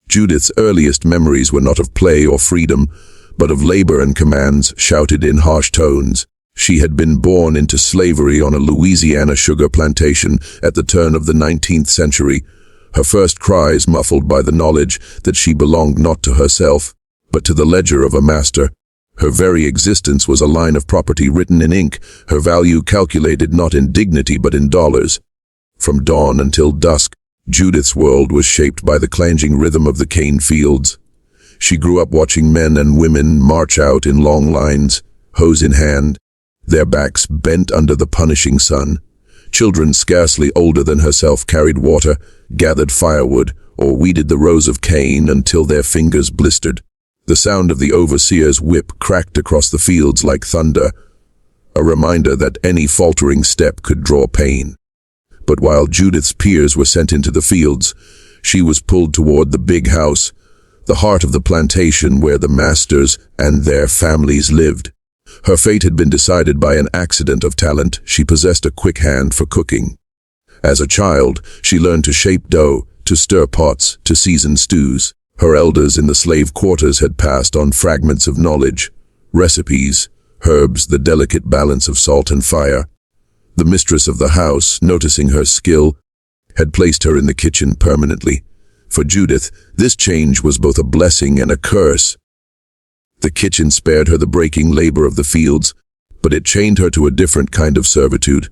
Judith's earliest memories were not of play or freedom, but of labor and commands shouted in harsh tones. She had been born into slavery on a Louisiana sugar plantation at the turn of the 19th century, her first cries muffled by the knowledge that she belonged not to herself, but to the ledger of a master. Her very existence was a line of property written in ink, her value calculated not in dignity but in dollars. From dawn until dusk, Judith's world was shaped by the clanging rhythm of the cane fields. She grew up watching men and women march out in long lines, hoes in hand, their backs bent under the punishing sun. Children scarcely older than herself carried water, gathered firewood, or weeded the rows of cane until their fingers blistered. The sound of the overseer's whip cracked across the fields like thunder, a reminder that any faltering step could draw pain. But while Judith's peers were sent into the fields, she was pulled toward the big house, the heart of the plantation where the masters and their families lived. Her fate had been decided by an accident of talent. She possessed a quick hand for cooking. As a child, she learned to shape dough, to stir pots, to season stews. Her elders in the slave quarters had passed on fragments of knowledge, recipes, herbs, the delicate balance of salt and fire. The mistress of the house, noticing her skill, had placed her in the kitchen permanently. For Judith, this change was both a blessing and a curse. The kitchen spared her the breaking labor of the fields, but it chained her to a different kind of servitude.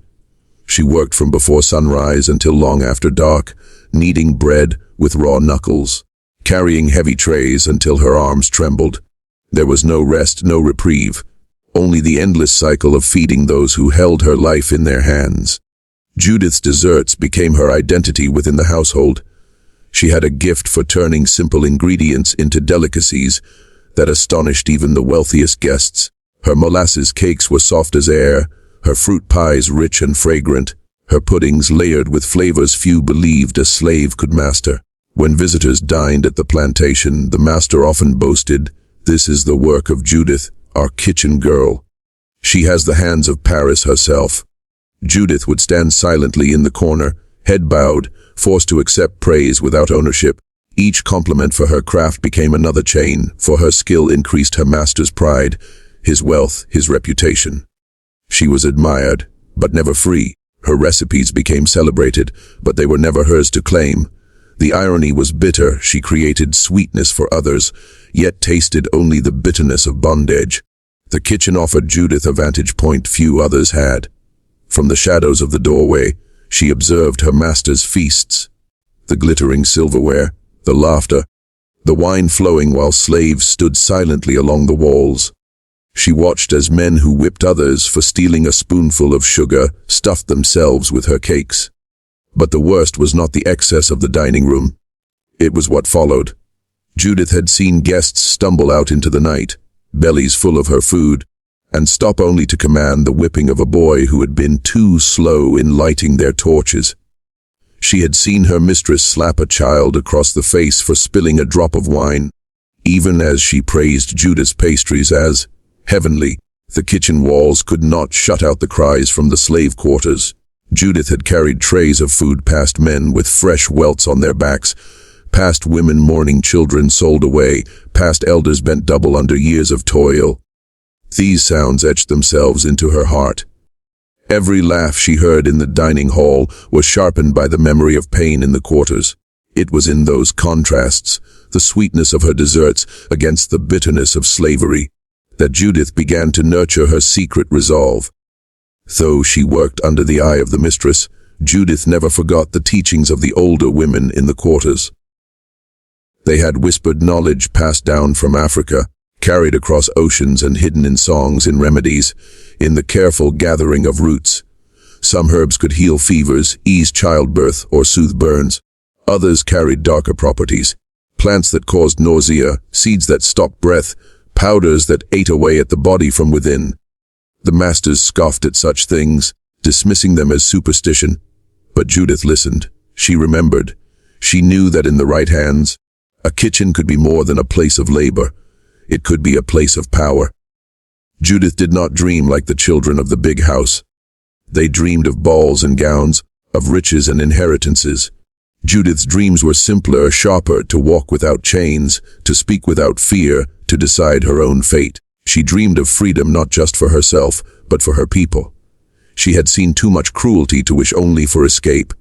She worked from before sunrise until long after dark, kneading bread with raw knuckles, carrying heavy trays until her arms trembled. There was no rest, no reprieve, only the endless cycle of feeding those who held her life in their hands. Judith's desserts became her identity within the household. She had a gift for turning simple ingredients into delicacies that astonished even the wealthiest guests. Her molasses cakes were soft as air, her fruit pies rich and fragrant, her puddings layered with flavors few believed a slave could master. When visitors dined at the plantation, the master often boasted, "This is the work of Judith, our kitchen girl. She has the hands of Paris herself." Judith would stand silently in the corner, head bowed, forced to accept praise without ownership. Each compliment for her craft became another chain, for her skill increased her master's pride, his wealth, his reputation. She was admired, but never free. Her recipes became celebrated, but they were never hers to claim. The irony was bitter. She created sweetness for others, yet tasted only the bitterness of bondage. The kitchen offered Judith a vantage point few others had. From the shadows of the doorway, she observed her master's feasts, the glittering silverware, the laughter, the wine flowing while slaves stood silently along the walls. She watched as men who whipped others for stealing a spoonful of sugar stuffed themselves with her cakes. But the worst was not the excess of the dining room. It was what followed. Judith had seen guests stumble out into the night, bellies full of her food, and stop only to command the whipping of a boy who had been too slow in lighting their torches. She had seen her mistress slap a child across the face for spilling a drop of wine. Even as she praised Judith's pastries as heavenly, the kitchen walls could not shut out the cries from the slave quarters. Judith had carried trays of food past men with fresh welts on their backs, past women mourning children sold away, past elders bent double under years of toil. These sounds etched themselves into her heart. Every laugh she heard in the dining hall was sharpened by the memory of pain in the quarters. It was in those contrasts, the sweetness of her desserts against the bitterness of slavery, that Judith began to nurture her secret resolve. Though she worked under the eye of the mistress, Judith never forgot the teachings of the older women in the quarters. They had whispered knowledge passed down from Africa, carried across oceans and hidden in songs, in remedies, in the careful gathering of roots. Some herbs could heal fevers, ease childbirth, or soothe burns. Others carried darker properties, plants that caused nausea, seeds that stopped breath, powders that ate away at the body from within. The masters scoffed at such things, dismissing them as superstition. But Judith listened. She remembered. She knew that in the right hands, a kitchen could be more than a place of labor. It could be a place of power. Judith did not dream like the children of the big house. They dreamed of balls and gowns, of riches and inheritances. Judith's dreams were simpler, sharper, to walk without chains, to speak without fear, to decide her own fate. She dreamed of freedom not just for herself, but for her people. She had seen too much cruelty to wish only for escape.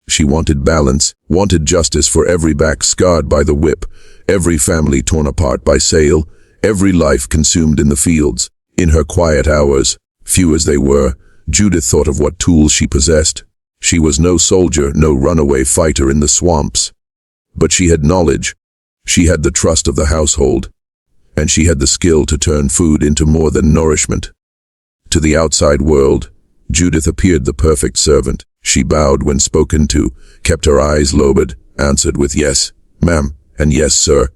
She wanted balance, wanted justice for every back scarred by the whip, every family torn apart by sale, every life consumed in the fields. In her quiet hours, few as they were, Judith thought of what tools she possessed. She was no soldier, no runaway fighter in the swamps. But she had knowledge. She had the trust of the household. And she had the skill to turn food into more than nourishment. To the outside world, Judith appeared the perfect servant. She bowed when spoken to, kept her eyes lowered, answered with yes, ma'am, and yes, sir.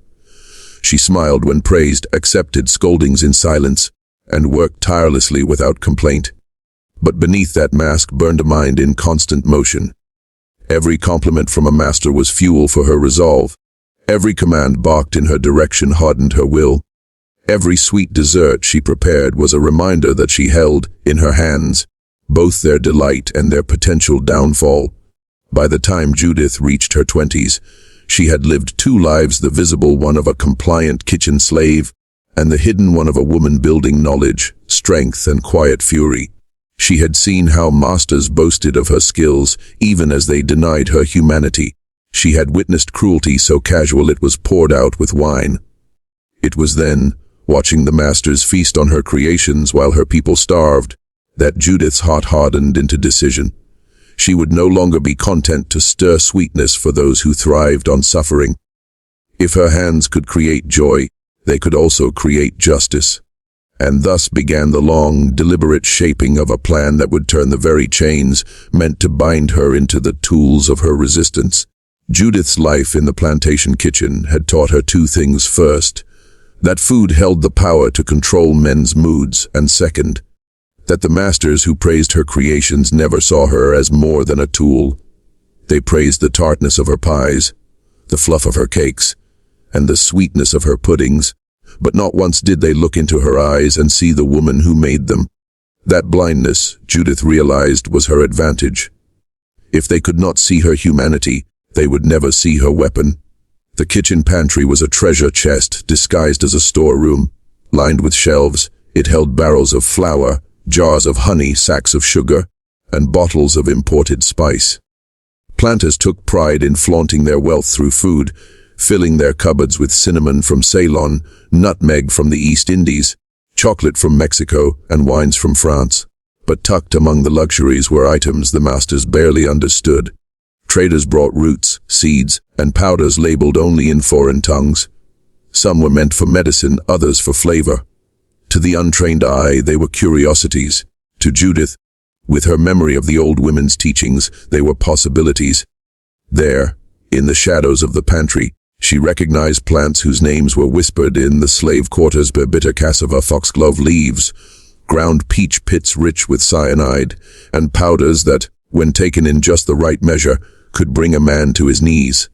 She smiled when praised, accepted scoldings in silence, and worked tirelessly without complaint. But beneath that mask burned a mind in constant motion. Every compliment from a master was fuel for her resolve. Every command barked in her direction hardened her will. Every sweet dessert she prepared was a reminder that she held, in her hands, both their delight and their potential downfall. By the time Judith reached her 20s, she had lived two lives, the visible one of a compliant kitchen slave, and the hidden one of a woman building knowledge, strength, and quiet fury. She had seen how masters boasted of her skills, even as they denied her humanity. She had witnessed cruelty so casual it was poured out with wine. It was then, watching the masters feast on her creations while her people starved, that Judith's heart hardened into decision. She would no longer be content to stir sweetness for those who thrived on suffering. If her hands could create joy, they could also create justice. And thus began the long, deliberate shaping of a plan that would turn the very chains meant to bind her into the tools of her resistance. Judith's life in the plantation kitchen had taught her two things. First, that food held the power to control men's moods, and second, that the masters who praised her creations never saw her as more than a tool. They praised the tartness of her pies, the fluff of her cakes, and the sweetness of her puddings, but not once did they look into her eyes and see the woman who made them. That blindness, Judith realized, was her advantage. If they could not see her humanity, they would never see her weapon. The kitchen pantry was a treasure chest disguised as a storeroom. Lined with shelves, it held barrels of flour, jars of honey, sacks of sugar, and bottles of imported spice. Planters took pride in flaunting their wealth through food, filling their cupboards with cinnamon from Ceylon, nutmeg from the East Indies, chocolate from Mexico, and wines from France. But tucked among the luxuries were items the masters barely understood. Traders brought roots, seeds, and powders labeled only in foreign tongues. Some were meant for medicine, others for flavor. To the untrained eye, they were curiosities. To Judith, with her memory of the old women's teachings, they were possibilities. There, in the shadows of the pantry, she recognized plants whose names were whispered in the slave quarters: bitter cassava, foxglove leaves, ground peach pits rich with cyanide, and powders that, when taken in just the right measure, could bring a man to his knees.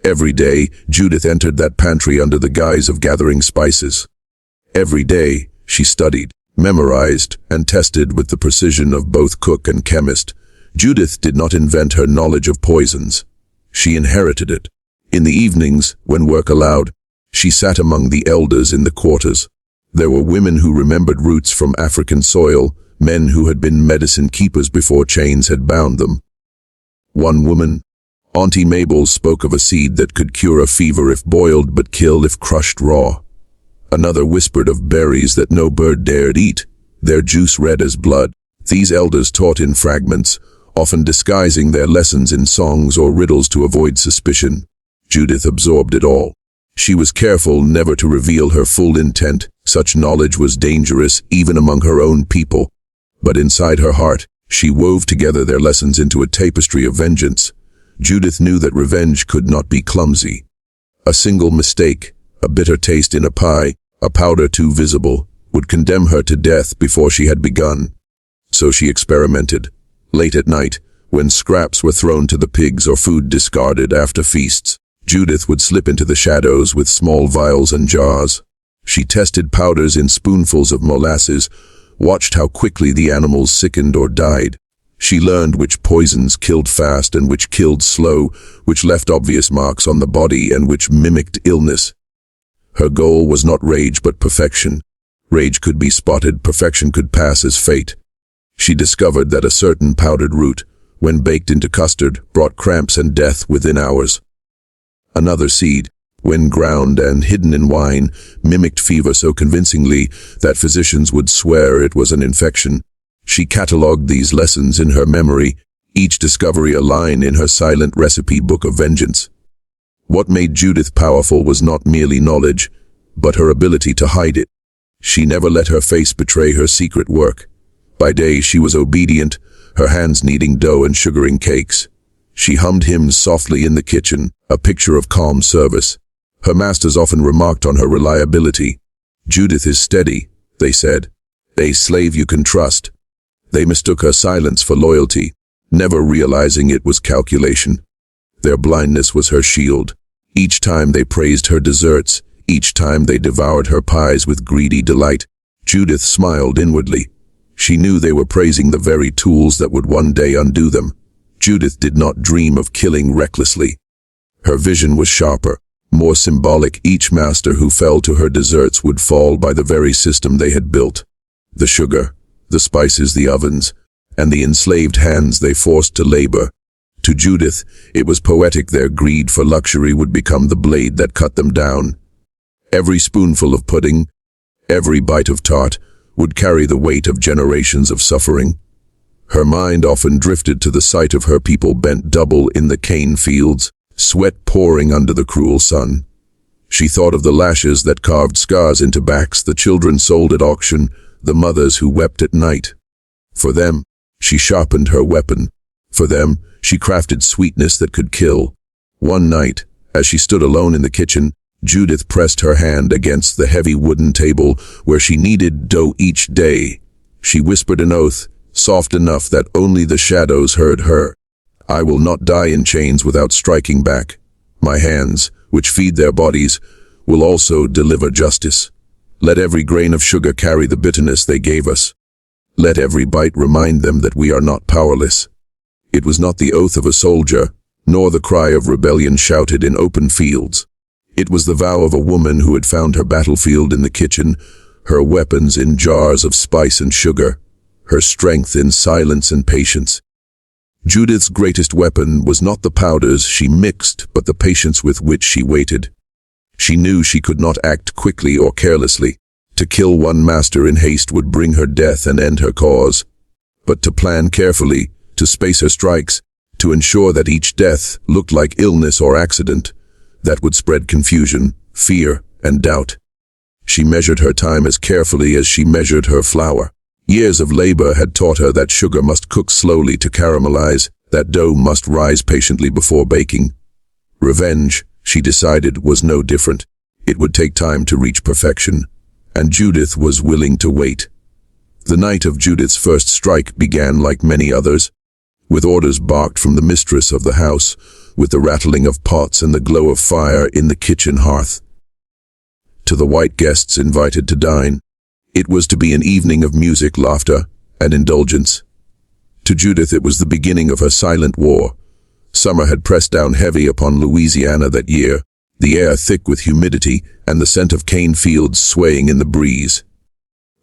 Every day, Judith entered that pantry under the guise of gathering spices. Every day, she studied, memorized, and tested with the precision of both cook and chemist. Judith did not invent her knowledge of poisons. She inherited it. In the evenings, when work allowed, she sat among the elders in the quarters. There were women who remembered roots from African soil, men who had been medicine keepers before chains had bound them. One woman, Auntie Mabel, spoke of a seed that could cure a fever if boiled but kill if crushed raw. Another whispered of berries that no bird dared eat, their juice red as blood. These elders taught in fragments, often disguising their lessons in songs or riddles to avoid suspicion. Judith absorbed it all. She was careful never to reveal her full intent. Such knowledge was dangerous even among her own people. But inside her heart, she wove together their lessons into a tapestry of vengeance. Judith knew that revenge could not be clumsy. A single mistake, a bitter taste in a pie, a powder too visible, would condemn her to death before she had begun. So she experimented. Late at night, when scraps were thrown to the pigs or food discarded after feasts, Judith would slip into the shadows with small vials and jars. She tested powders in spoonfuls of molasses, watched how quickly the animals sickened or died. She learned which poisons killed fast and which killed slow, which left obvious marks on the body and which mimicked illness. Her goal was not rage but perfection. Rage could be spotted, perfection could pass as fate. She discovered that a certain powdered root, when baked into custard, brought cramps and death within hours. Another seed, when ground and hidden in wine, mimicked fever so convincingly that physicians would swear it was an infection. She catalogued these lessons in her memory, each discovery a line in her silent recipe book of vengeance. What made Judith powerful was not merely knowledge, but her ability to hide it. She never let her face betray her secret work. By day she was obedient, her hands kneading dough and sugaring cakes. She hummed hymns softly in the kitchen, a picture of calm service. Her masters often remarked on her reliability. "Judith is steady," they said. "A slave you can trust." They mistook her silence for loyalty, never realizing it was calculation. Their blindness was her shield. Each time they praised her desserts, each time they devoured her pies with greedy delight, Judith smiled inwardly. She knew they were praising the very tools that would one day undo them. Judith did not dream of killing recklessly. Her vision was sharper, more symbolic. Each master who fell to her desserts would fall by the very system they had built. The sugar, the spices, the ovens, and the enslaved hands they forced to labor. To Judith, it was poetic. Their greed for luxury would become the blade that cut them down. Every spoonful of pudding, every bite of tart, would carry the weight of generations of suffering. Her mind often drifted to the sight of her people bent double in the cane fields, sweat pouring under the cruel sun. She thought of the lashes that carved scars into backs, the children sold at auction, the mothers who wept at night. For them, she sharpened her weapon. For them, she crafted sweetness that could kill. One night, as she stood alone in the kitchen, Judith pressed her hand against the heavy wooden table where she kneaded dough each day. She whispered an oath, soft enough that only the shadows heard her. "I will not die in chains without striking back. My hands, which feed their bodies, will also deliver justice. Let every grain of sugar carry the bitterness they gave us. Let every bite remind them that we are not powerless." It was not the oath of a soldier, nor the cry of rebellion shouted in open fields. It was the vow of a woman who had found her battlefield in the kitchen, her weapons in jars of spice and sugar, her strength in silence and patience. Judith's greatest weapon was not the powders she mixed, but the patience with which she waited. She knew she could not act quickly or carelessly. To kill one master in haste would bring her death and end her cause. But to plan carefully, to space her strikes, to ensure that each death looked like illness or accident, that would spread confusion, fear, and doubt. She measured her time as carefully as she measured her flour. Years of labor had taught her that sugar must cook slowly to caramelize, that dough must rise patiently before baking. Revenge, she decided, was no different. It would take time to reach perfection, and Judith was willing to wait. The night of Judith's first strike began like many others, with orders barked from the mistress of the house, with the rattling of pots and the glow of fire in the kitchen hearth. To the white guests invited to dine, it was to be an evening of music, laughter, and indulgence. To Judith it was the beginning of her silent war. Summer had pressed down heavy upon Louisiana that year, the air thick with humidity and the scent of cane fields swaying in the breeze.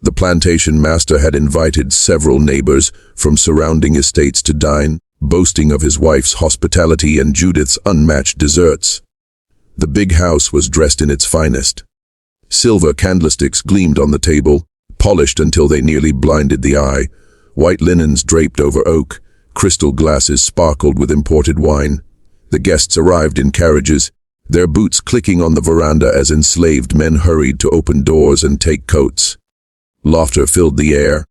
The plantation master had invited several neighbors from surrounding estates to dine, boasting of his wife's hospitality and Judith's unmatched desserts. The big house was dressed in its finest. Silver candlesticks gleamed on the table, polished until they nearly blinded the eye. White linens draped over oak, crystal glasses sparkled with imported wine. The guests arrived in carriages, their boots clicking on the veranda as enslaved men hurried to open doors and take coats. Laughter filled the air,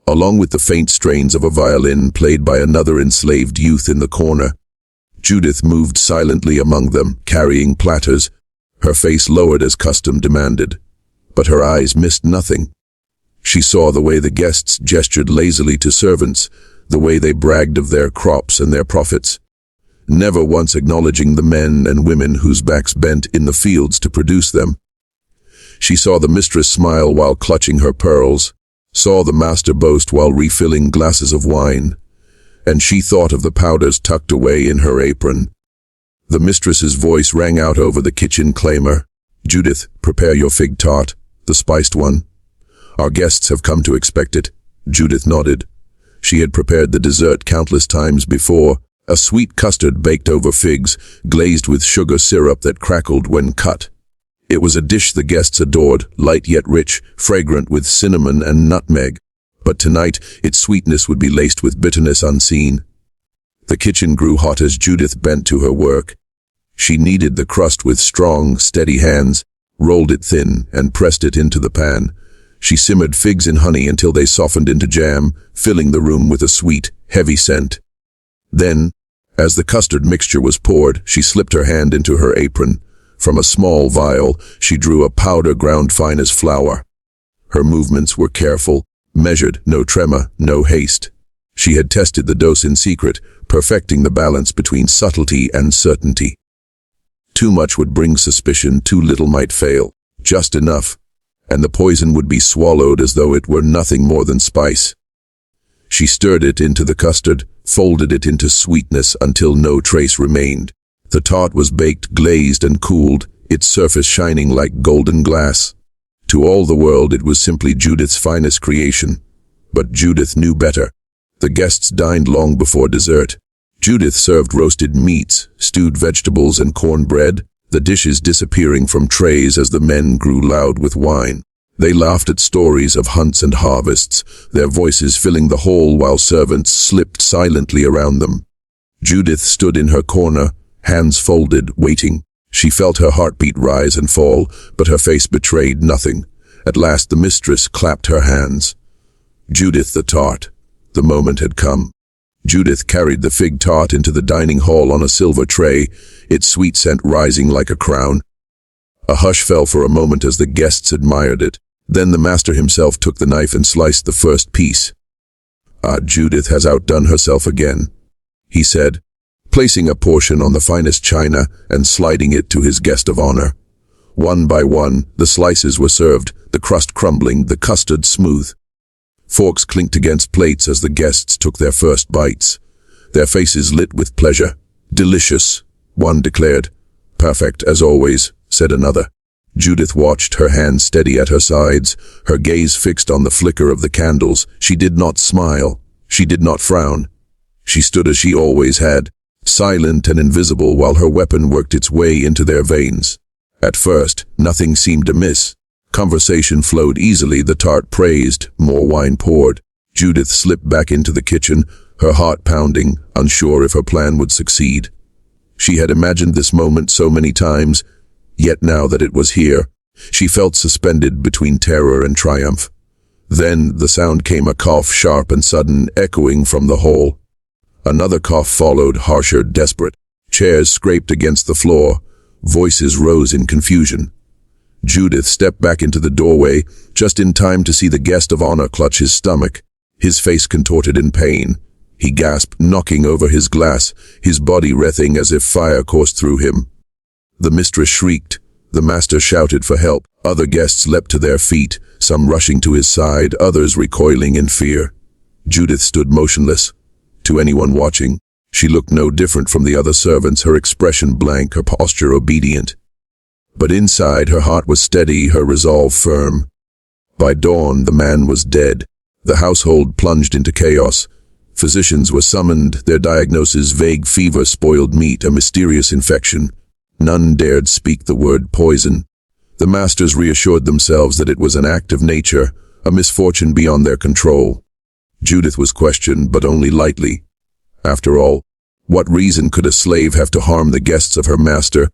along with the faint strains of a violin played by another enslaved youth in the corner. Judith moved silently among them, carrying platters, her face lowered as custom demanded. But her eyes missed nothing. She saw the way the guests gestured lazily to servants, the way they bragged of their crops and their profits, never once acknowledging the men and women whose backs bent in the fields to produce them. She saw the mistress smile while clutching her pearls, saw the master boast while refilling glasses of wine. and she thought of the powders tucked away in her apron. The mistress's voice rang out over the kitchen clamor. "Judith, prepare your fig tart, the spiced one. Our guests have come to expect it." Judith nodded. She had prepared the dessert countless times before, a sweet custard baked over figs, glazed with sugar syrup that crackled when cut. It was a dish the guests adored, light yet rich, fragrant with cinnamon and nutmeg. But tonight, its sweetness would be laced with bitterness unseen. The kitchen grew hot as Judith bent to her work. She kneaded the crust with strong, steady hands, rolled it thin, and pressed it into the pan. She simmered figs in honey until they softened into jam, filling the room with a sweet, heavy scent. Then, as the custard mixture was poured, she slipped her hand into her apron. From a small vial, she drew a powder ground fine as flour. Her movements were careful, measured, no tremor, no haste. She had tested the dose in secret, perfecting the balance between subtlety and certainty. Too much would bring suspicion, too little might fail. Just enough, and the poison would be swallowed as though it were nothing more than spice. She stirred it into the custard, folded it into sweetness until no trace remained. The tart was baked, glazed, and cooled, its surface shining like golden glass. To all the world it was simply Judith's finest creation. But Judith knew better. The guests dined long before dessert. Judith served roasted meats, stewed vegetables, and cornbread, the dishes disappearing from trays as the men grew loud with wine. They laughed at stories of hunts and harvests, their voices filling the hall while servants slipped silently around them. Judith stood in her corner, hands folded, waiting. She felt her heartbeat rise and fall, but her face betrayed nothing. At last the mistress clapped her hands. Judith the tart. The moment had come. Judith carried the fig tart into the dining hall on a silver tray, its sweet scent rising like a crown. A hush fell for a moment as the guests admired it. Then the master himself took the knife and sliced the first piece. "Ah, Judith has outdone herself again," he said, placing a portion on the finest china and sliding it to his guest of honor. One by one, the slices were served, the crust crumbling, the custard smooth. Forks clinked against plates as the guests took their first bites. Their faces lit with pleasure. "Delicious," one declared. "Perfect, as always," said another. Judith watched, her hands steady at her sides, her gaze fixed on the flicker of the candles. She did not smile. She did not frown. She stood as she always had, silent and invisible while her weapon worked its way into their veins. At first, nothing seemed amiss. Conversation flowed easily, the tart praised, more wine poured. Judith slipped back into the kitchen, her heart pounding, unsure if her plan would succeed. She had imagined this moment so many times, yet now that it was here, she felt suspended between terror and triumph. Then the sound came, a cough, sharp and sudden, echoing from the hall. Another cough followed, harsher, desperate. Chairs scraped against the floor. Voices rose in confusion. Judith stepped back into the doorway, just in time to see the guest of honor clutch his stomach, his face contorted in pain. He gasped, knocking over his glass, his body writhing as if fire coursed through him. The mistress shrieked. The master shouted for help. Other guests leapt to their feet, some rushing to his side, others recoiling in fear. Judith stood motionless. To anyone watching, she looked no different from the other servants, her expression blank, her posture obedient. But inside, her heart was steady, her resolve firm. By dawn, the man was dead. The household plunged into chaos. Physicians were summoned, their diagnosis vague: fever, spoiled meat, a mysterious infection. None dared speak the word poison. The masters reassured themselves that it was an act of nature, a misfortune beyond their control. Judith was questioned, but only lightly. After all, what reason could a slave have to harm the guests of her master?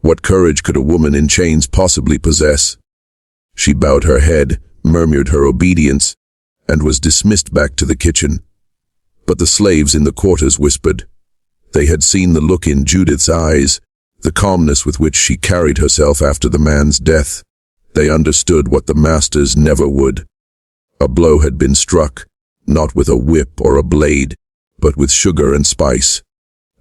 What courage could a woman in chains possibly possess? She bowed her head, murmured her obedience, and was dismissed back to the kitchen. But the slaves in the quarters whispered. They had seen the look in Judith's eyes, the calmness with which she carried herself after the man's death. They understood what the masters never would. A blow had been struck, not with a whip or a blade, but with sugar and spice.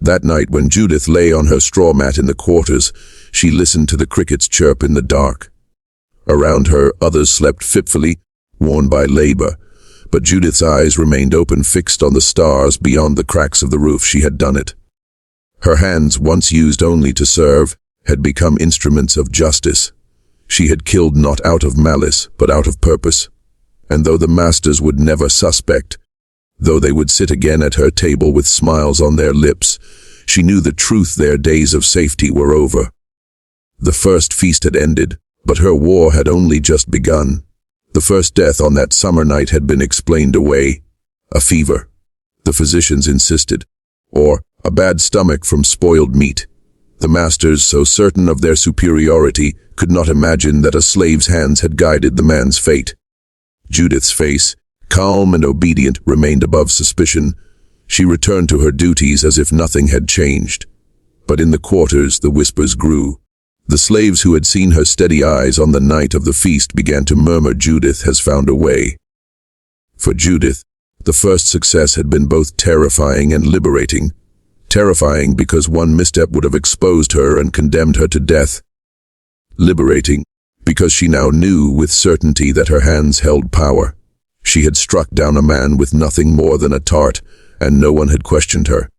That night, when Judith lay on her straw mat in the quarters, she listened to the crickets chirp in the dark. Around her, others slept fitfully, worn by labor, but Judith's eyes remained open, fixed on the stars beyond the cracks of the roof. She had done it. Her hands, once used only to serve, had become instruments of justice. She had killed not out of malice, but out of purpose. And though the masters would never suspect, though they would sit again at her table with smiles on their lips, she knew the truth: their days of safety were over. The first feast had ended, but her war had only just begun. The first death on that summer night had been explained away. A fever, the physicians insisted, or a bad stomach from spoiled meat. The masters, so certain of their superiority, could not imagine that a slave's hands had guided the man's fate. Judith's face, calm and obedient, remained above suspicion. She returned to her duties as if nothing had changed. But in the quarters the whispers grew. The slaves who had seen her steady eyes on the night of the feast began to murmur, "Judith has found a way." For Judith, the first success had been both terrifying and liberating. Terrifying because one misstep would have exposed her and condemned her to death. Liberating because she now knew with certainty that her hands held power. She had struck down a man with nothing more than a tart, and no one had questioned her.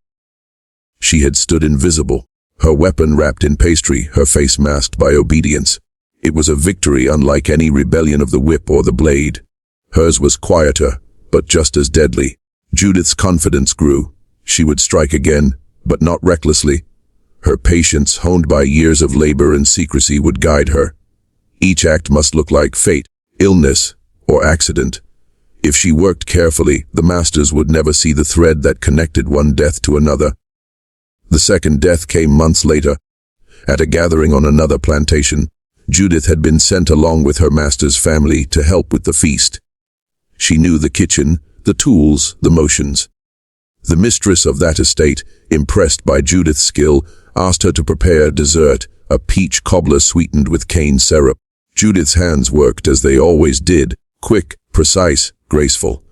She had stood invisible, her weapon wrapped in pastry, her face masked by obedience. It was a victory unlike any rebellion of the whip or the blade. Hers was quieter, but just as deadly. Judith's confidence grew. She would strike again, but not recklessly. Her patience, honed by years of labor and secrecy, would guide her. Each act must look like fate, illness, or accident. If she worked carefully, the masters would never see the thread that connected one death to another. The second death came months later. At a gathering on another plantation, Judith had been sent along with her master's family to help with the feast. She knew the kitchen, the tools, the motions. The mistress of that estate, impressed by Judith's skill, asked her to prepare dessert, a peach cobbler sweetened with cane syrup. Judith's hands worked as they always did, quick, precise, graceful.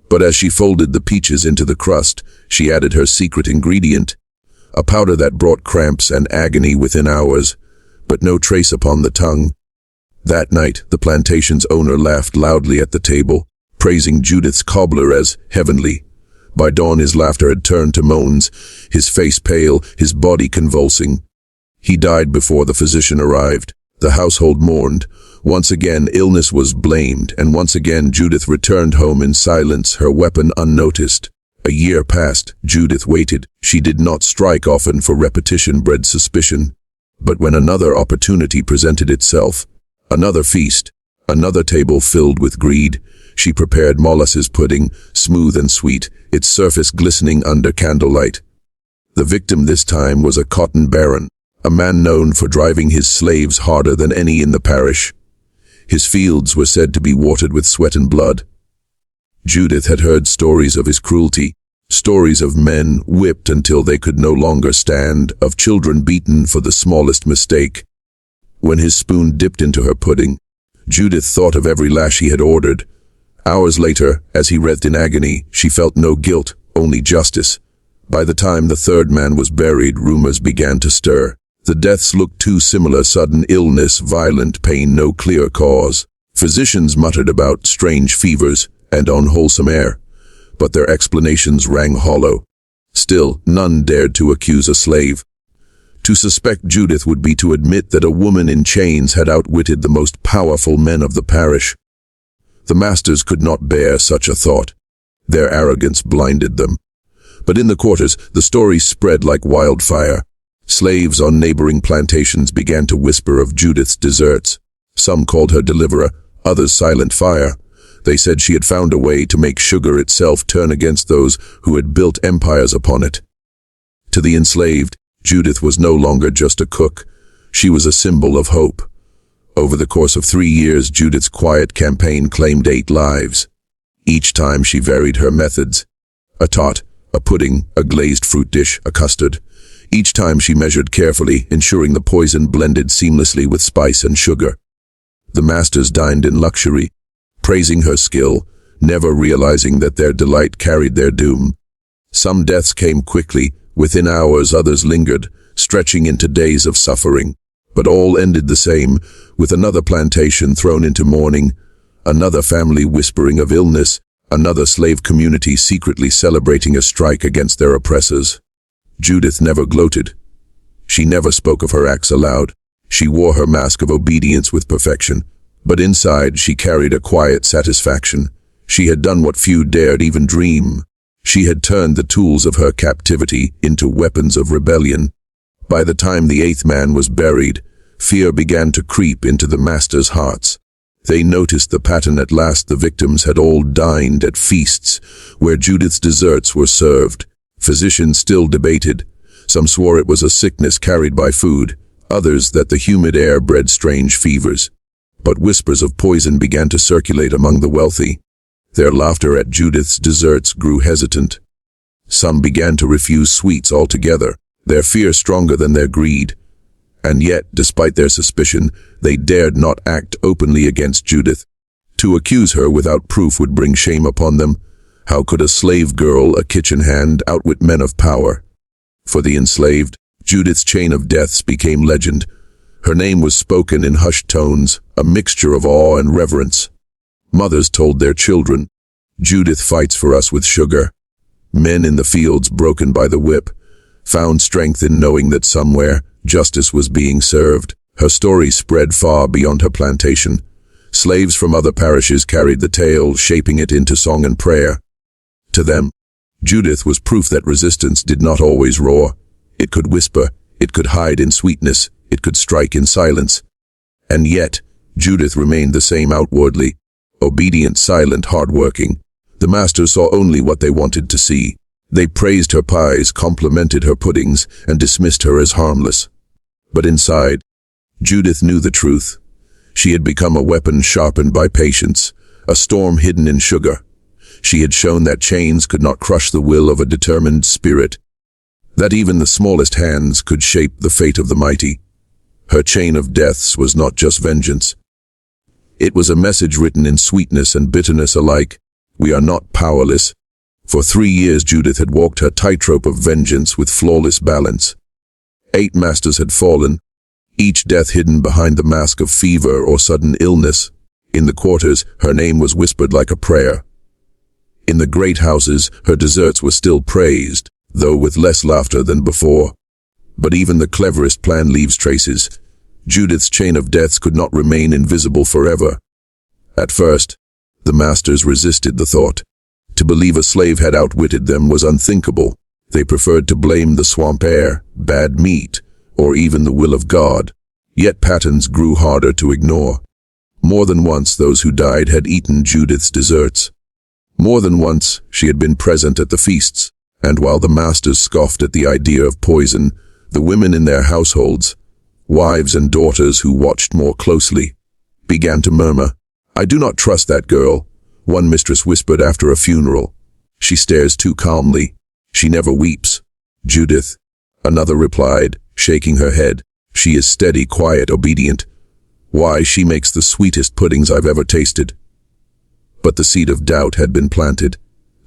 But as she folded the peaches into the crust, she added her secret ingredient, a powder that brought cramps and agony within hours, but no trace upon the tongue. That night, the plantation's owner laughed loudly at the table, praising Judith's cobbler as heavenly. By dawn his laughter had turned to moans, his face pale, his body convulsing. He died before the physician arrived. The household mourned. Once again illness was blamed, and once again Judith returned home in silence, her weapon unnoticed. A year passed. Judith waited. She did not strike often, for repetition bred suspicion. But when another opportunity presented itself, another feast, another table filled with greed, she prepared molasses pudding, smooth and sweet, its surface glistening under candlelight. The victim this time was a cotton baron, a man known for driving his slaves harder than any in the parish. His fields were said to be watered with sweat and blood. Judith had heard stories of his cruelty, stories of men whipped until they could no longer stand, of children beaten for the smallest mistake. When his spoon dipped into her pudding, Judith thought of every lash he had ordered. Hours later, as he writhed in agony, she felt no guilt, only justice. By the time the third man was buried, rumors began to stir. The deaths looked too similar: sudden illness, violent pain, no clear cause. Physicians muttered about strange fevers and unwholesome air, but their explanations rang hollow. Still, none dared to accuse a slave. To suspect Judith would be to admit that a woman in chains had outwitted the most powerful men of the parish. The masters could not bear such a thought. Their arrogance blinded them. But in the quarters, the story spread like wildfire. Slaves on neighboring plantations began to whisper of Judith's deserts. Some called her deliverer, others silent fire. They said she had found a way to make sugar itself turn against those who had built empires upon it. To the enslaved, Judith was no longer just a cook. She was a symbol of hope. Over the course of 3 years, Judith's quiet campaign claimed 8 lives. Each time she varied her methods. A tart, a pudding, a glazed fruit dish, a custard. Each time she measured carefully, ensuring the poison blended seamlessly with spice and sugar. The masters dined in luxury, praising her skill, never realizing that their delight carried their doom. Some deaths came quickly, within hours; others lingered, stretching into days of suffering. But all ended the same, with another plantation thrown into mourning, another family whispering of illness, Another slave community secretly celebrating a strike against their oppressors. Judith never gloated. She never spoke of her acts aloud. She wore her mask of obedience with perfection, but inside she carried a quiet satisfaction. She had done what few dared even dream. She had turned the tools of her captivity into weapons of rebellion. By the time the eighth man was buried, fear began to creep into the masters' hearts. They noticed the pattern at last. The victims had all dined at feasts where Judith's desserts were served. Physicians still debated. Some swore it was a sickness carried by food, others that the humid air bred strange fevers. But whispers of poison began to circulate among the wealthy. Their laughter at Judith's desserts grew hesitant. Some began to refuse sweets altogether, their fear stronger than their greed. And yet, despite their suspicion, they dared not act openly against Judith. To accuse her without proof would bring shame upon them. How could a slave girl, a kitchen hand, outwit men of power? For the enslaved, Judith's chain of deaths became legend. Her name was spoken in hushed tones, a mixture of awe and reverence. Mothers told their children, "Judith fights for us with sugar." Men in the fields, broken by the whip, found strength in knowing that somewhere justice was being served. Her story spread far beyond her plantation. Slaves from other parishes carried the tale, shaping it into song and prayer. To them, Judith was proof that resistance did not always roar. It could whisper, it could hide in sweetness, it could strike in silence. And yet, Judith remained the same outwardly, obedient, silent, hard-working. The masters saw only what they wanted to see. They praised her pies, complimented her puddings, and dismissed her as harmless. But inside, Judith knew the truth. She had become a weapon sharpened by patience, a storm hidden in sugar. She had shown that chains could not crush the will of a determined spirit, that even the smallest hands could shape the fate of the mighty. Her chain of deaths was not just vengeance. It was a message written in sweetness and bitterness alike. We are not powerless. For 3 years Judith had walked her tightrope of vengeance with flawless balance. 8 masters had fallen, each death hidden behind the mask of fever or sudden illness. In the quarters, her name was whispered like a prayer. In the great houses, her deserts were still praised, though with less laughter than before. But even the cleverest plan leaves traces. Judith's chain of deaths could not remain invisible forever. At first, the masters resisted the thought. To believe a slave had outwitted them was unthinkable. They preferred to blame the swamp air, bad meat, or even the will of God. Yet patterns grew harder to ignore. More than once those who died had eaten Judith's desserts. More than once she had been present at the feasts, and while the masters scoffed at the idea of poison, the women in their households, wives and daughters who watched more closely, began to murmur, "I do not trust that girl," one mistress whispered after a funeral. "She stares too calmly. She never weeps." "Judith," another replied, shaking her head. "She is steady, quiet, obedient. Why, she makes the sweetest puddings I've ever tasted." But the seed of doubt had been planted.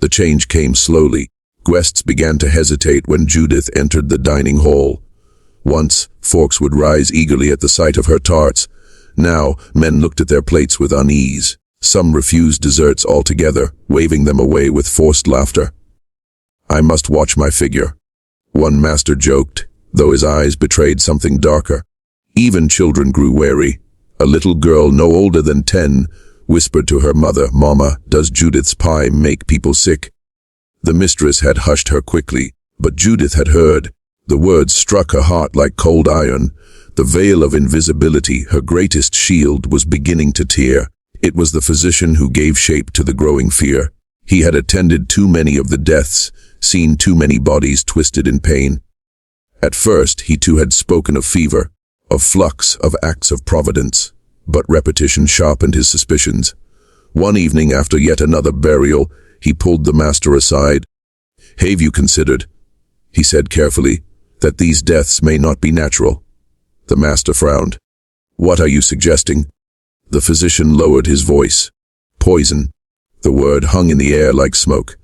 The change came slowly. Guests began to hesitate when Judith entered the dining hall. Once, forks would rise eagerly at the sight of her tarts. Now, men looked at their plates with unease. Some refused desserts altogether, waving them away with forced laughter. "I must watch my figure," one master joked, though his eyes betrayed something darker. Even children grew wary. A little girl no older than 10 whispered to her mother, "Mama, does Judith's pie make people sick?" The mistress had hushed her quickly, but Judith had heard. The words struck her heart like cold iron. The veil of invisibility, her greatest shield, was beginning to tear. It was the physician who gave shape to the growing fear. He had attended too many of the deaths, seen too many bodies twisted in pain. At first, he too had spoken of fever, of flux, of acts of providence. But repetition sharpened his suspicions. One evening, after yet another burial, he pulled the master aside. "Have you considered," he said carefully, "that these deaths may not be natural?" The master frowned. "What are you suggesting?" The physician lowered his voice. "Poison." The word hung in the air like smoke.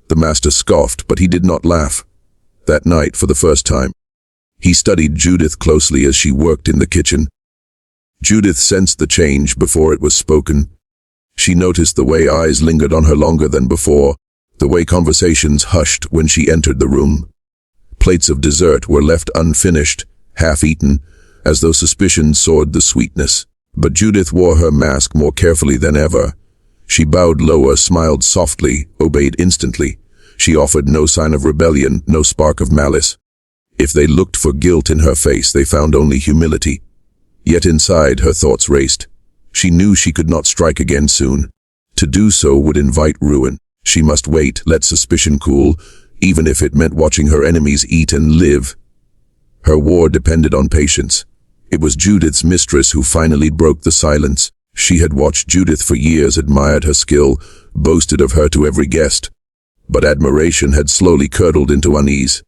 The master scoffed, but he did not laugh. That night, for the first time, he studied Judith closely as she worked in the kitchen. Judith sensed the change before it was spoken. She noticed the way eyes lingered on her longer than before, the way conversations hushed when she entered the room. Plates of dessert were left unfinished, half-eaten, as though suspicion soared the sweetness. But Judith wore her mask more carefully than ever. She bowed lower, smiled softly, obeyed instantly. She offered no sign of rebellion, no spark of malice. If they looked for guilt in her face, they found only humility. Yet inside, her thoughts raced. She knew she could not strike again soon. To do so would invite ruin. She must wait, let suspicion cool, even if it meant watching her enemies eat and live. Her war depended on patience. It was Judith's mistress who finally broke the silence. She had watched Judith for years, admired her skill, boasted of her to every guest. But admiration had slowly curdled into unease.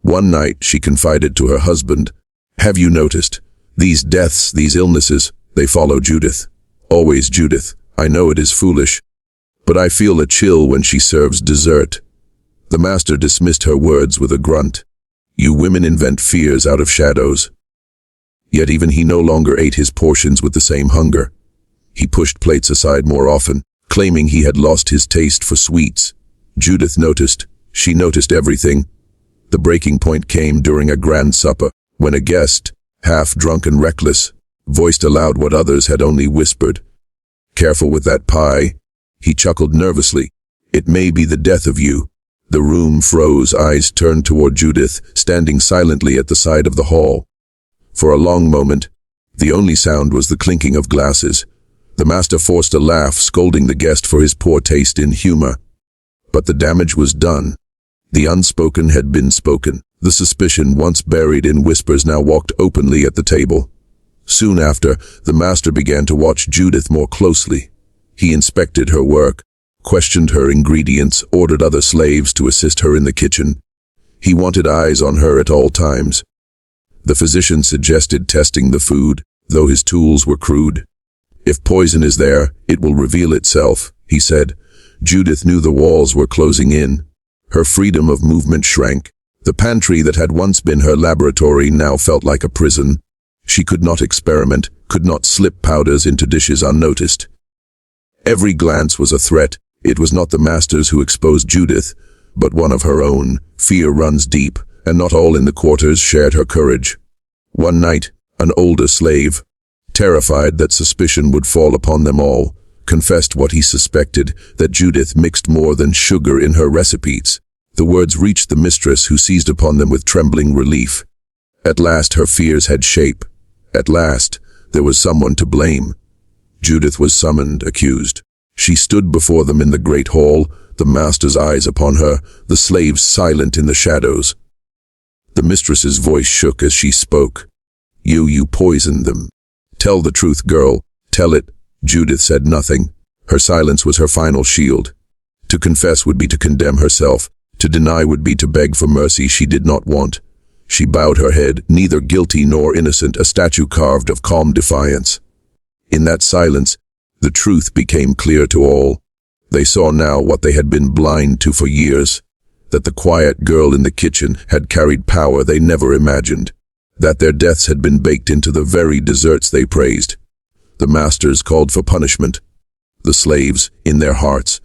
One night she confided to her husband, "Have you noticed? These deaths, these illnesses, they follow Judith. Always Judith. I know it is foolish, but I feel a chill when she serves dessert." The master dismissed her words with a grunt. "You women invent fears out of shadows." Yet even he no longer ate his portions with the same hunger. He pushed plates aside more often, claiming he had lost his taste for sweets. Judith noticed. She noticed everything. The breaking point came during a grand supper, when a guest, half drunk and reckless, voiced aloud what others had only whispered. "Careful with that pie." He chuckled nervously. "It may be the death of you." The room froze, eyes turned toward Judith, standing silently at the side of the hall. For a long moment, the only sound was the clinking of glasses. The master forced a laugh, scolding the guest for his poor taste in humor. But the damage was done. The unspoken had been spoken. The suspicion, once buried in whispers, now walked openly at the table. Soon after, the master began to watch Judith more closely. He inspected her work, questioned her ingredients, ordered other slaves to assist her in the kitchen. He wanted eyes on her at all times. The physician suggested testing the food, though his tools were crude. "If poison is there, it will reveal itself," he said. Judith knew the walls were closing in. Her freedom of movement shrank. The pantry that had once been her laboratory now felt like a prison. She could not experiment, could not slip powders into dishes unnoticed. Every glance was a threat. It was not the master's who exposed Judith, but one of her own. Fear runs deep, and not all in the quarters shared her courage. One night, an older slave, terrified that suspicion would fall upon them all, confessed what he suspected, that Judith mixed more than sugar in her recipes. The words reached the mistress, who seized upon them with trembling relief. At last her fears had shape. At last there was someone to blame. Judith was summoned, accused. She stood before them in the great hall, the master's eyes upon her, the slaves silent in the shadows. The mistress's voice shook as she spoke. You poisoned them. Tell the truth, girl. Tell it." Judith said nothing. Her silence was her final shield. To confess would be to condemn herself. To deny would be to beg for mercy she did not want. She bowed her head, neither guilty nor innocent, a statue carved of calm defiance. In that silence, the truth became clear to all. They saw now what they had been blind to for years, that the quiet girl in the kitchen had carried power they never imagined, that their deaths had been baked into the very desserts they praised. The masters called for punishment. The slaves, in their hearts,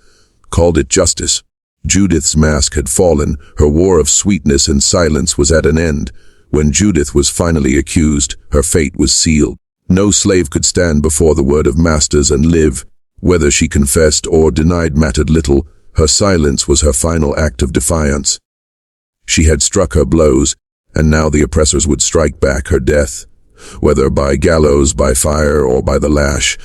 called it justice. Judith's mask had fallen, her war of sweetness and silence was at an end. When Judith was finally accused, her fate was sealed. No slave could stand before the word of masters and live. Whether she confessed or denied mattered little. Her silence was her final act of defiance. She had struck her blows, and now the oppressors would strike back. Her death, whether by gallows, by fire, or by the lash,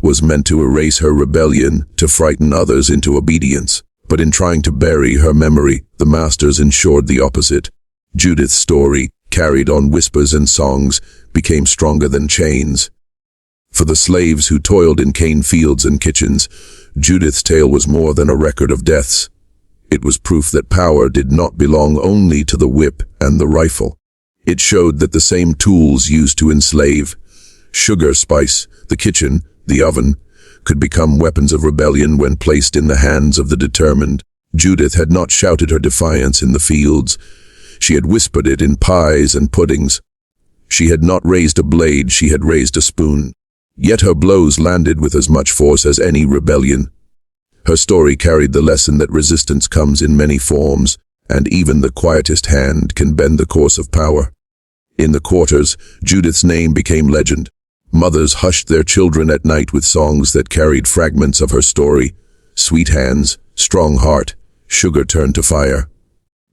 was meant to erase her rebellion, to frighten others into obedience. But in trying to bury her memory, the masters ensured the opposite. Judith's story, carried on whispers and songs, became stronger than chains. For the slaves who toiled in cane fields and kitchens, Judith's tale was more than a record of deaths. It was proof that power did not belong only to the whip and the rifle. It showed that the same tools used to enslave, sugar, spice, the kitchen, the oven, could become weapons of rebellion when placed in the hands of the determined. Judith had not shouted her defiance in the fields. She had whispered it in pies and puddings. She had not raised a blade, she had raised a spoon. Yet her blows landed with as much force as any rebellion. Her story carried the lesson that resistance comes in many forms, and even the quietest hand can bend the course of power. In the quarters, Judith's name became legend. Mothers hushed their children at night with songs that carried fragments of her story. Sweet hands, strong heart, sugar turned to fire.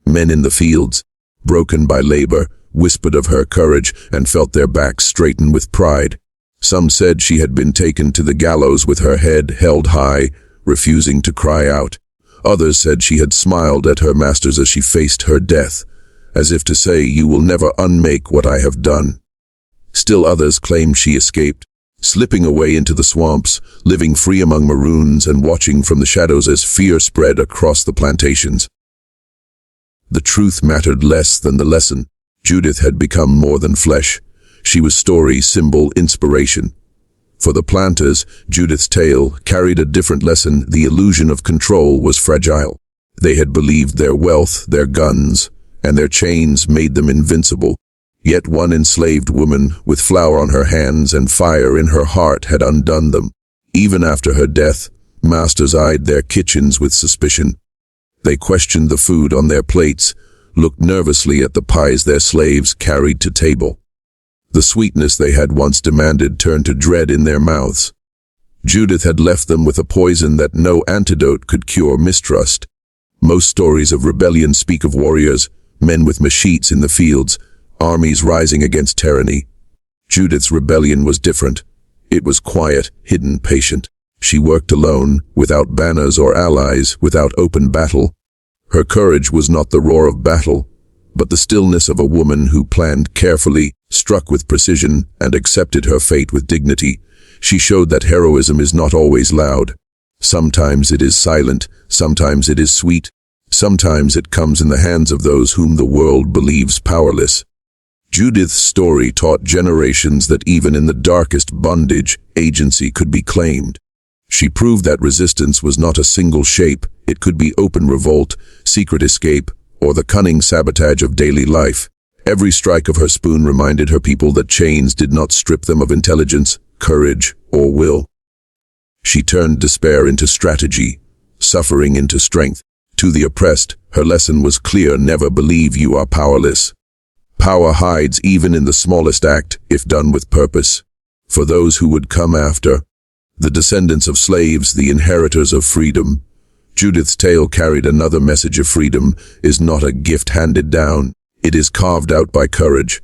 Men in the fields, broken by labor, whispered of her courage and felt their backs straighten with pride. Some said she had been taken to the gallows with her head held high, refusing to cry out. Others said she had smiled at her masters as she faced her death, as if to say, "You will never unmake what I have done." Still others claimed she escaped, slipping away into the swamps, living free among maroons and watching from the shadows as fear spread across the plantations. The truth mattered less than the lesson. Judith had become more than flesh. She was story, symbol, inspiration. For the planters, Judith's tale carried a different lesson. The illusion of control was fragile. They had believed their wealth, their guns, and their chains made them invincible. Yet one enslaved woman, with flour on her hands and fire in her heart, had undone them. Even after her death, masters eyed their kitchens with suspicion. They questioned the food on their plates, looked nervously at the pies their slaves carried to table. The sweetness they had once demanded turned to dread in their mouths. Judith had left them with a poison that no antidote could cure: mistrust. Most stories of rebellion speak of warriors, men with machetes in the fields, armies rising against tyranny. Judith's rebellion was different. It was quiet, hidden, patient. She worked alone, without banners or allies, without open battle. Her courage was not the roar of battle, but the stillness of a woman who planned carefully, struck with precision, and accepted her fate with dignity. She showed that heroism is not always loud. Sometimes it is silent, sometimes it is sweet, sometimes it comes in the hands of those whom the world believes powerless. Judith's story taught generations that even in the darkest bondage, agency could be claimed. She proved that resistance was not a single shape. It could be open revolt, secret escape, or the cunning sabotage of daily life. Every strike of her spoon reminded her people that chains did not strip them of intelligence, courage, or will. She turned despair into strategy, suffering into strength. To the oppressed, her lesson was clear: never believe you are powerless. Power hides even in the smallest act, if done with purpose. For those who would come after, the descendants of slaves, the inheritors of freedom, Judith's tale carried another message of freedom is not a gift handed down. It is carved out by courage.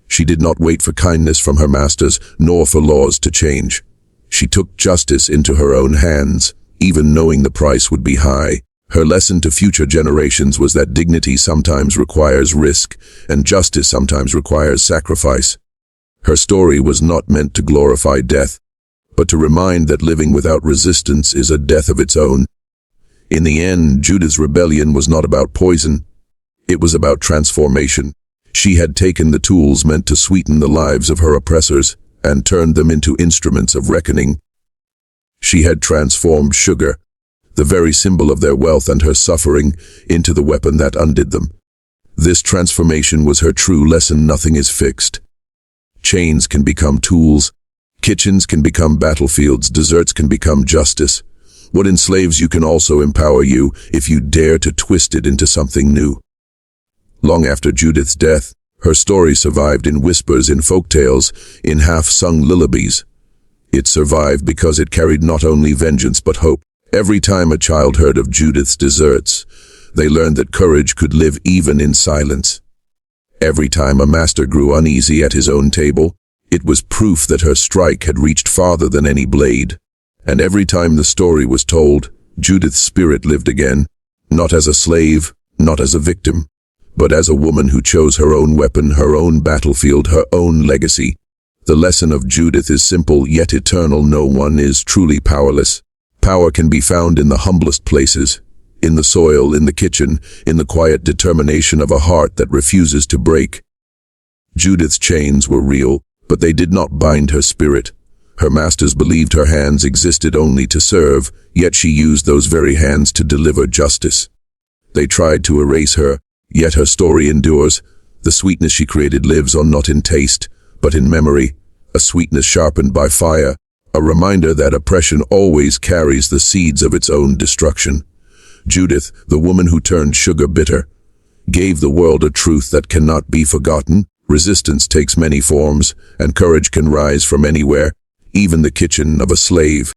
She did not wait for kindness from her masters, nor for laws to change. She took justice into her own hands, even knowing the price would be high. Her lesson to future generations was that dignity sometimes requires risk, and justice sometimes requires sacrifice. Her story was not meant to glorify death, but to remind that living without resistance is a death of its own. In the end, Judith's rebellion was not about poison. It was about transformation. She had taken the tools meant to sweeten the lives of her oppressors and turned them into instruments of reckoning. She had transformed sugar, the very symbol of their wealth and her suffering, into the weapon that undid them. This transformation was her true lesson: nothing is fixed. Chains can become tools, kitchens can become battlefields, desserts can become justice. What enslaves you can also empower you if you dare to twist it into something new. Long after Judith's death, her story survived in whispers, in folktales, in half-sung lullabies. It survived because it carried not only vengeance but hope. Every time a child heard of Judith's deserts, they learned that courage could live even in silence. Every time a master grew uneasy at his own table, it was proof that her strike had reached farther than any blade. And every time the story was told, Judith's spirit lived again, not as a slave, not as a victim, but as a woman who chose her own weapon, her own battlefield, her own legacy. The lesson of Judith is simple yet eternal: no one is truly powerless. Power can be found in the humblest places, in the soil, in the kitchen, in the quiet determination of a heart that refuses to break. Judith's chains were real, but they did not bind her spirit. Her masters believed her hands existed only to serve, yet she used those very hands to deliver justice. They tried to erase her, yet her story endures. The sweetness she created lives on, not in taste, but in memory, a sweetness sharpened by fire, a reminder that oppression always carries the seeds of its own destruction. Judith, the woman who turned sugar bitter, gave the world a truth that cannot be forgotten. Resistance takes many forms, and courage can rise from anywhere, even the kitchen of a slave.